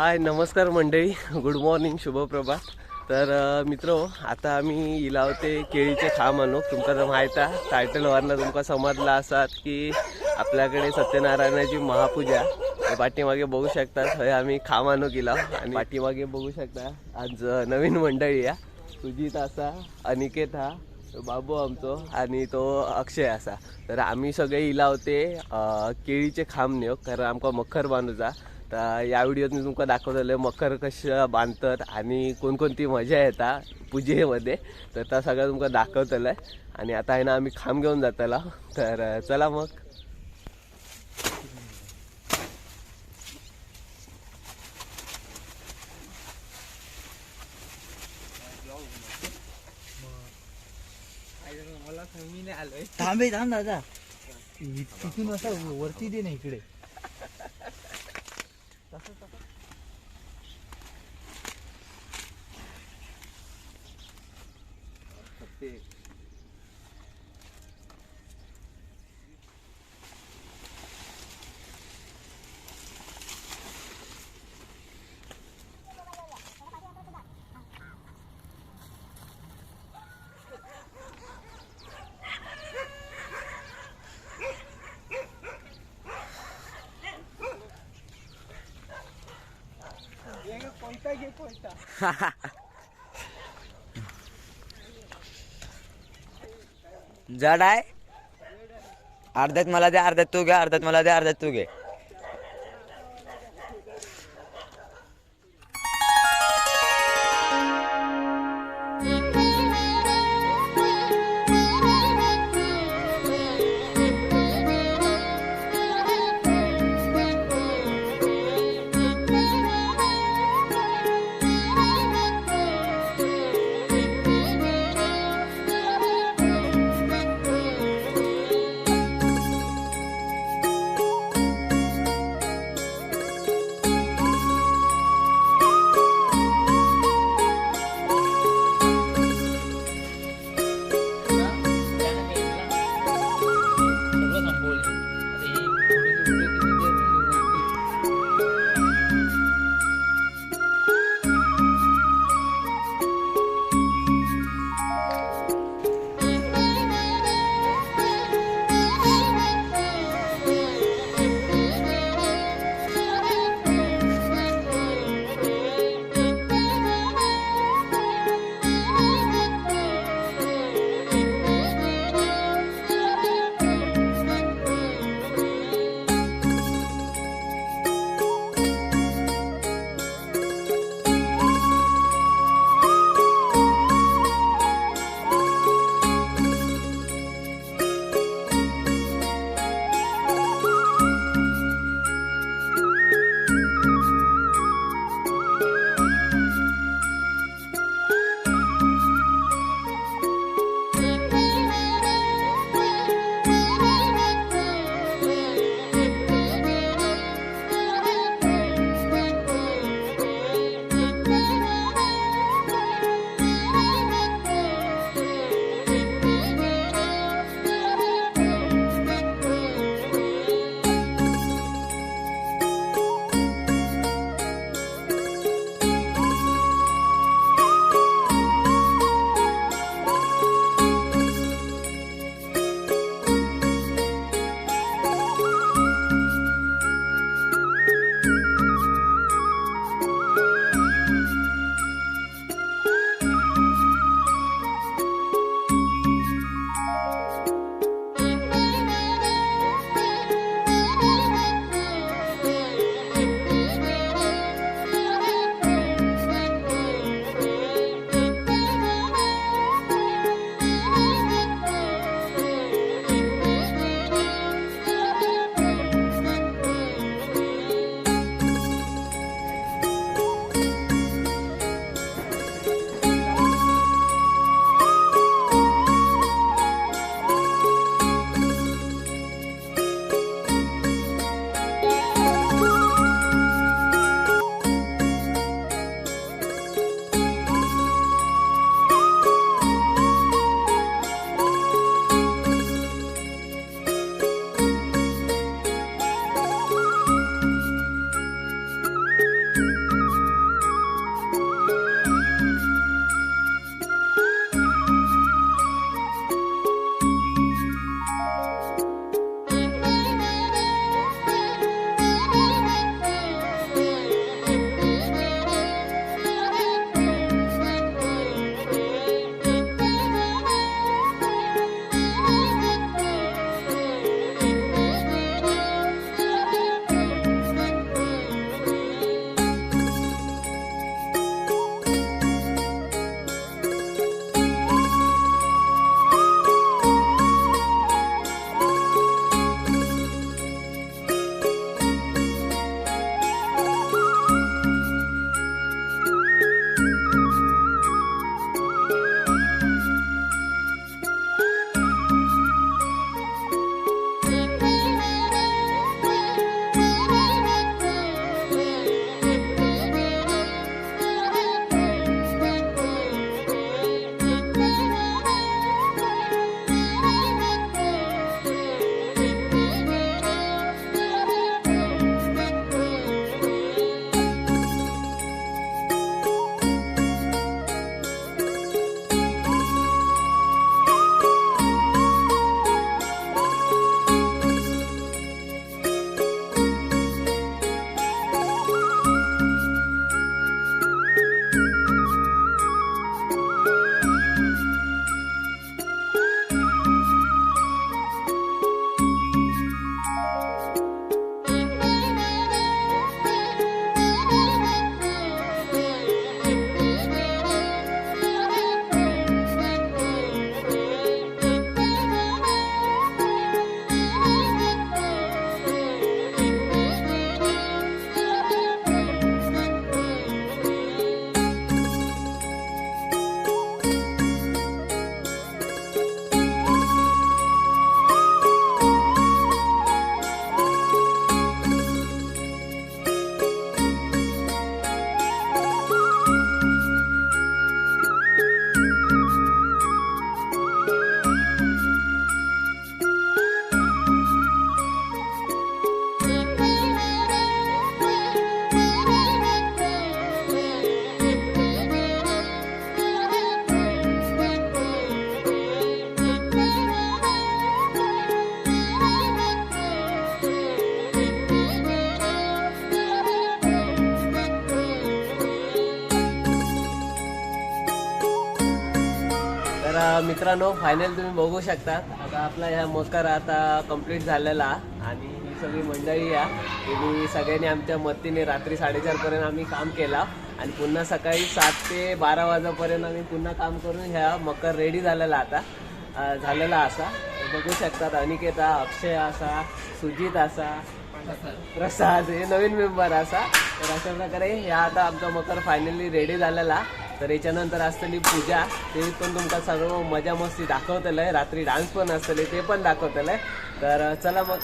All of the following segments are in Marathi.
हाय नमस्कार मंडळी, गुड मॉर्निंग, शुभप्रभात. तर मित्रो, आता आम्ही इलावते केळीचे खाम आणू. तुमका तर माहीत आहे, टायटलवरनं तुमका समजला असात की आपल्याकडे सत्यनारायणाची महापूजा. पाठीमागे बघू शकता, हे आम्ही खाम आणू गेला. आणि पाठीमागे बघू शकता आज नवीन मंडळी या. सुजित असा, अनिकेत हा, बाबू आमचो आणि तो अक्षय असा. तर आम्ही सगळे इलावते केळीचे खाम नेऊ, कारण आमका मखर बांधूचा. तर या व्हिडिओत मी तुमका दाखवतले मखर कशा बांधतात आणि कोणकोणती मजा येता पूजेमध्ये. तर त्या सगळं तुमका दाखवतलं आहे. आणि आता आहे ना आम्ही खांब घेऊन जातला. तर चला मग. थांबे थांब दादा, तिथून असं वरती दे ना इकडे. जड आहे. अर्ध्यात मला दे, अर्ध्यात तू घे, अर्ध्यात मला दे, अर्ध्यात तू घे. मित्रांनो फायनल तुम्ही बघू शकतात आता आपला ह्या मकर आता कंप्लीट झालेला आणि ही सगळी मंडळी या त्यांनी सगळ्यांनी आमच्या मदतीने रात्री 4:30 आम्ही काम केला आणि पुन्हा सकाळी 7 ते 12 वाजेपर्यंत आम्ही पुन्हा काम करून ह्या मकर रेडी झालेला आता झालेला असा बघू शकतात. अनिकेता, अक्षय असा, सुजित असा, प्रसाद हे नवीन मेंबर असा. तर अशा प्रकारे ह्या आता आमचा मकर फायनली रेडी झालेला. तर याच्यानंतर असतली पूजा ते पण तुमका सर्व मजा मस्ती दाखवतलंय. रात्री डान्स पण असतले ते पण दाखवतलंय. तर चला मग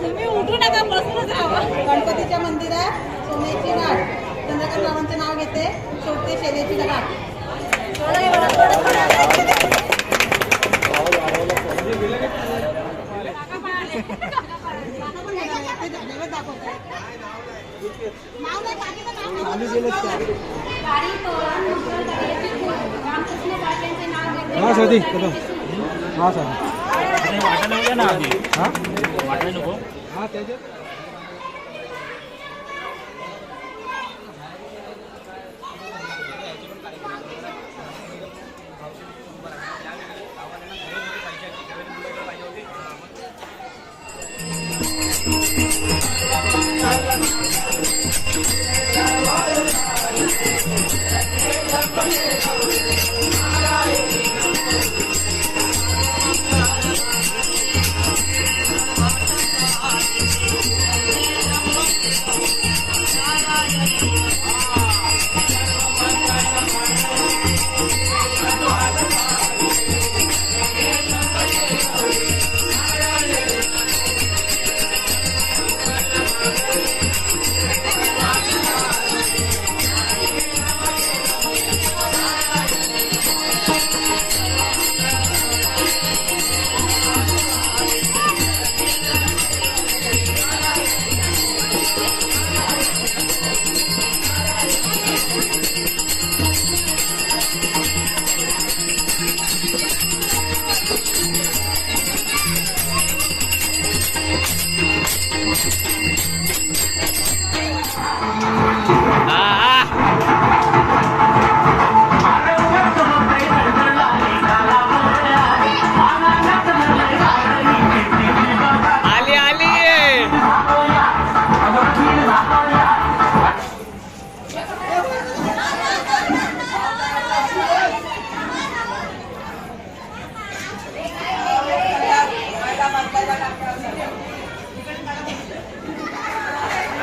तुम्ही उठू नका, बसूनच राहा. गणपतीच्या मंदिरात सोन्याची घाट चंद्रकांत रावांचे नाव घेते. शेवटी शेल्याची घाट. हा सदी हा सर वाटायला ना आधी वाटायला नको हा त्याच्यात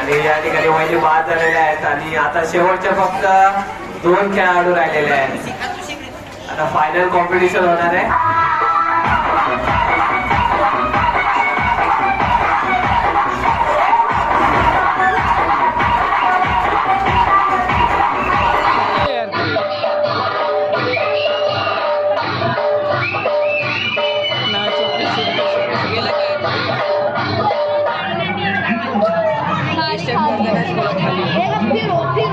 आणि या ठिकाणी वहिनी बाद झालेल्या आहेत आणि आता शेवटचे फक्त 2 खेळाडू राहिलेले आहेत. आता फायनल कॉम्पिटिशन होणार आहे. एक